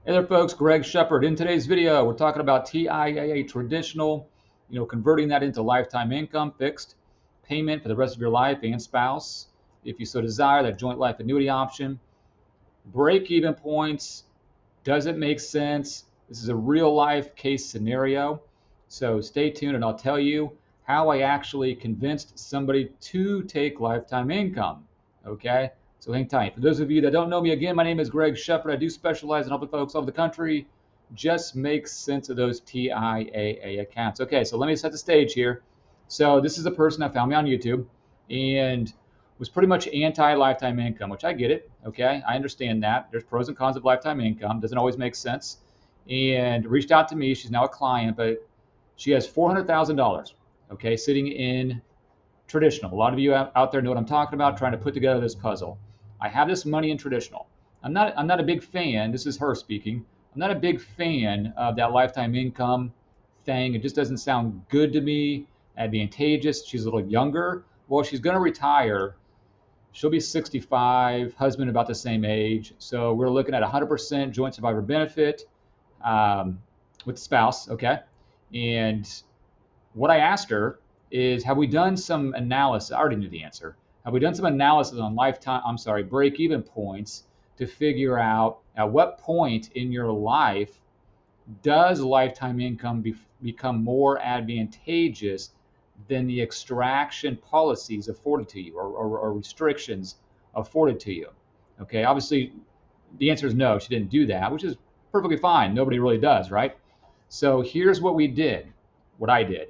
Hey there, folks. Greg Shepard. In today's video, we're talking about TIAA Traditional, converting that into lifetime income, fixed payment for the rest of your life and spouse, if you so desire, that joint life annuity option. Break-even points. Does it make sense? This is a real-life case scenario. So stay tuned and I'll tell you how I actually convinced somebody to take lifetime income. Okay? So hang tight. For those of you that don't know me, again, my name is Greg Shepard. I do specialize in helping folks all over the country just make sense of those TIAA accounts. Okay, so let me set the stage here. So this is a person that found me on YouTube and was pretty much anti-lifetime income, which I get it. Okay, I understand that. There's pros and cons of lifetime income. Doesn't always make sense. And reached out to me. She's now a client, but she has $400,000, okay, sitting in traditional. A lot of you out there know what I'm talking about, trying to put together this puzzle. I have this money in traditional. I'm not a big fan. This is her speaking. I'm not a big fan of that lifetime income thing. It just doesn't sound good to me, advantageous. She's a little younger. Well, she's going to retire. She'll be 65, husband about the same age. So we're looking at 100% joint survivor benefit with the spouse, okay? And what I asked her is, have we done some analysis? I already knew the answer. Have we done some analysis on break-even points to figure out at what point in your life does lifetime income become more advantageous than the extraction policies afforded to you or restrictions afforded to you? Okay, obviously the answer is no, she didn't do that, which is perfectly fine. Nobody really does, right? So here's what we did, what I did.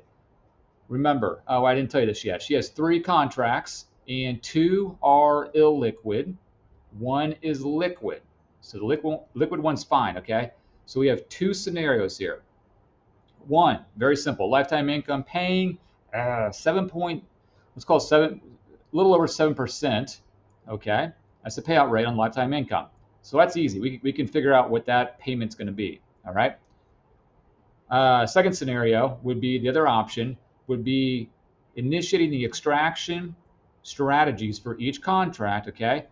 Remember, oh, I didn't tell you this yet. She has 3 contracts and 2 are illiquid. 1 is liquid. So the liquid one's fine, okay? So we have 2 scenarios here. 1, very simple, lifetime income paying a little over 7%, okay? That's the payout rate on lifetime income. So that's easy. We can figure out what that payment's gonna be, all right? Second scenario would be, the other option would be initiating the extraction strategies for each contract, okay?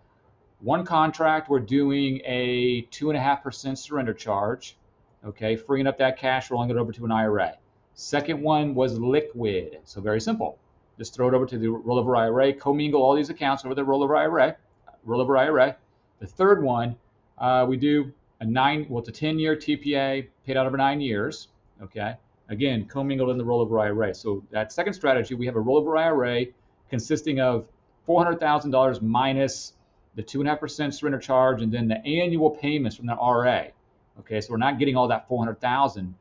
1 contract, we're doing a 2.5% surrender charge, okay? Freeing up that cash, rolling it over to an IRA. Second one was liquid, so very simple. Just throw it over to the rollover IRA, commingle all these accounts over the rollover IRA. The third one, we do it's a 10-year TPA paid out over 9 years, okay? Again, commingled in the rollover IRA. So that second strategy, we have a rollover IRA consisting of $400,000 minus the 2.5% surrender charge and then the annual payments from the RA. Okay, so we're not getting all that $400,000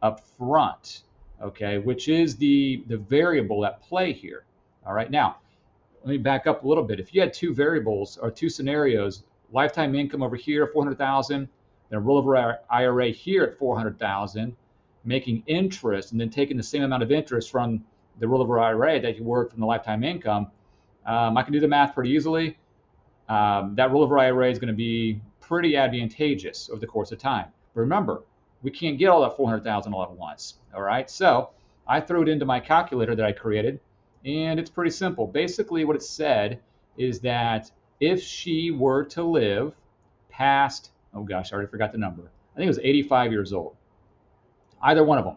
up front, okay, which is the variable at play here. All right, now let me back up a little bit. If you had 2 variables or 2 scenarios, lifetime income over here, $400,000, then a rollover IRA here at $400,000, making interest and then taking the same amount of interest from the rollover IRA that you worked from the lifetime income, I can do the math pretty easily. That rollover IRA is going to be pretty advantageous over the course of time. But remember, we can't get all that $400,000 all at once. All right, so I threw it into my calculator that I created, and it's pretty simple. Basically, what it said is that if she were to live past, oh gosh, I already forgot the number. I think it was 85 years old. Either one of them,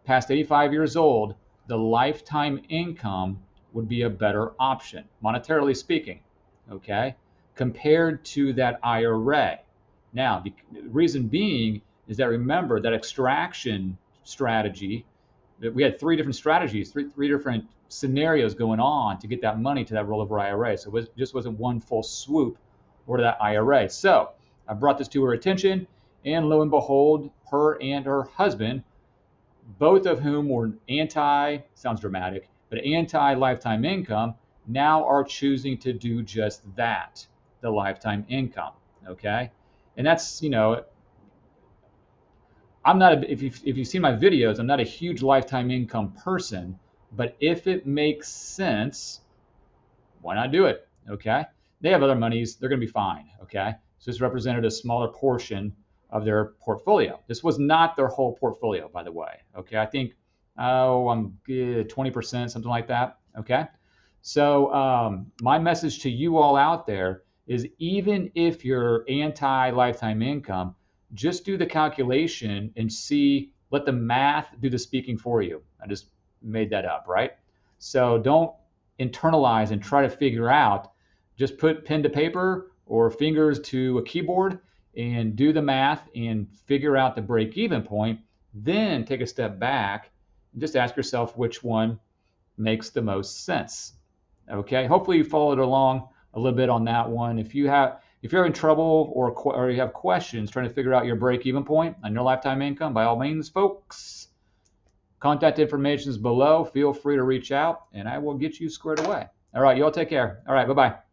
past 85 years old, the lifetime income would be a better option, monetarily speaking, okay, compared to that IRA. Now, the reason being is that, remember, that extraction strategy, that we had 3 different strategies, three different scenarios going on to get that money to that rollover IRA. So it just wasn't one full swoop over to that IRA. So I brought this to her attention, and lo and behold, her and her husband, both of whom were sounds dramatic, but anti-lifetime income, now are choosing to do just that, the lifetime income, okay? And that's, I'm not, if you've seen my videos, I'm not a huge lifetime income person, but if it makes sense, why not do it, okay? They have other monies, they're gonna be fine, okay? So this represented a smaller portion of their portfolio. This was not their whole portfolio, by the way, okay? I think, I'm good, 20%, something like that, okay? So my message to you all out there is, even if you're anti-lifetime income, just do the calculation and see, let the math do the speaking for you. I just made that up, right? So don't internalize and try to figure out, just put pen to paper or fingers to a keyboard and do the math and figure out the break-even point. Then take a step back and just ask yourself which one makes the most sense. Okay, hopefully you followed along a little bit on that one. If you're having trouble or you have questions trying to figure out your break-even point on your lifetime income, by all means, folks, contact information is below. Feel free to reach out, and I will get you squared away. All right, you all take care. All right, bye-bye.